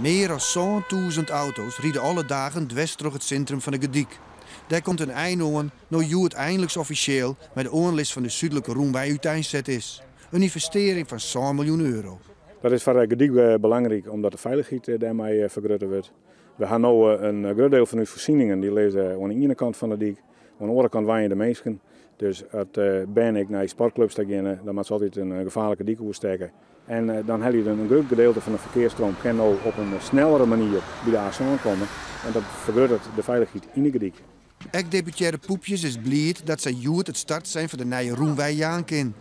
Meer dan 100.000 auto's rieden alle dagen dwars door het centrum van de Gediek. Daar komt een einde aan, nou hoe het eindelijk officieel met de aanlist van de zuidelijke Roenwei uiteenzet is. Een investering van 100 miljoen euro. Dat is voor de Gediek belangrijk omdat de veiligheid daarmee vergroot wordt. We gaan nu een groot deel van onze voorzieningen die lezen aan de ene kant van de diek, aan de andere kant waaien de mensen. Dus als ben ik naar sportclubs te gaan, dan moet ze altijd een gevaarlijke diek oversteken. En dan heb je een groot gedeelte van de verkeersstroom kan nou op een snellere manier bij de A7 komen. En dat vergroot de veiligheid in de Gediek. Ex-deputaire Poepjes is blij dat zij juist het start zijn van de nieuwe Roenwei Jaankin.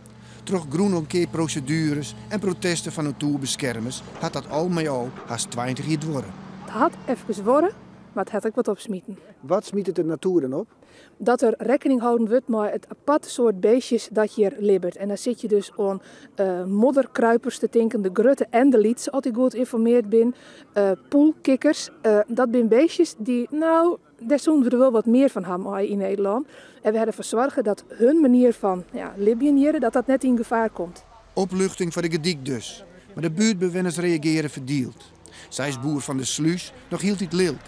Troch groenonkeerprocedures en protesten van natuurbeschermers had dat al met al haast 20 jaar worden. Het had even worden, maar het had ik wat opsmieten. Wat smiet het de natuur dan op? Dat er rekening houden wordt met het aparte soort beestjes dat hier libbert. En dan zit je dus aan modderkruipers te denken, de grutte en de liets, als ik goed geïnformeerd ben. Poelkikkers, dat zijn beestjes die, nou, daar zouden we er wel wat meer van hebben in Nederland. En we hebben ervoor zorgen dat hun manier van libben dat net in gevaar komt. Opluchting voor de Gediek dus. Maar de buurtbewoners reageren verdeeld. Zij is boer van de sluis, nog hield hij het lilk.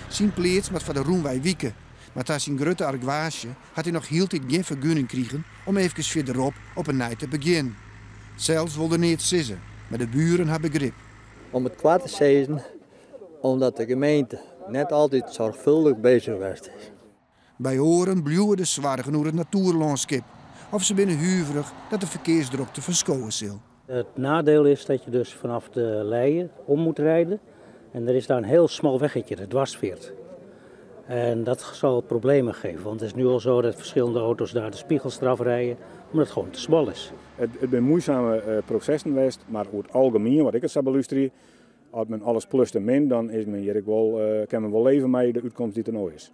Zijn pleets met van de Roenwei wieken. Maar tijdens zijn grote argwage had hij nog hield hij geen vergunning kregen om even verderop op een nij te beginnen. Zelfs wilde niet sissen, maar de buren hebben begrip. Om het kwaad te zeggen, omdat de gemeente net altijd zorgvuldig bezig geweest is. Bij horen bluwen de zwargen over het natuurlandschap. Of ze binnen huiverig dat de verkeersdrukte verschonen zal. Het nadeel is dat je dus vanaf de Leien om moet rijden. En er is daar een heel smal weggetje, de dwarsveert. En dat zal problemen geven, want het is nu al zo dat verschillende auto's daar de spiegelstraf rijden, omdat het gewoon te smal is. Het zijn moeizame processen geweest, maar over het algemeen, wat ik het zou beluisteren, als men alles plus en min, dan is men hier kan men wel leven met de uitkomst die er nou is.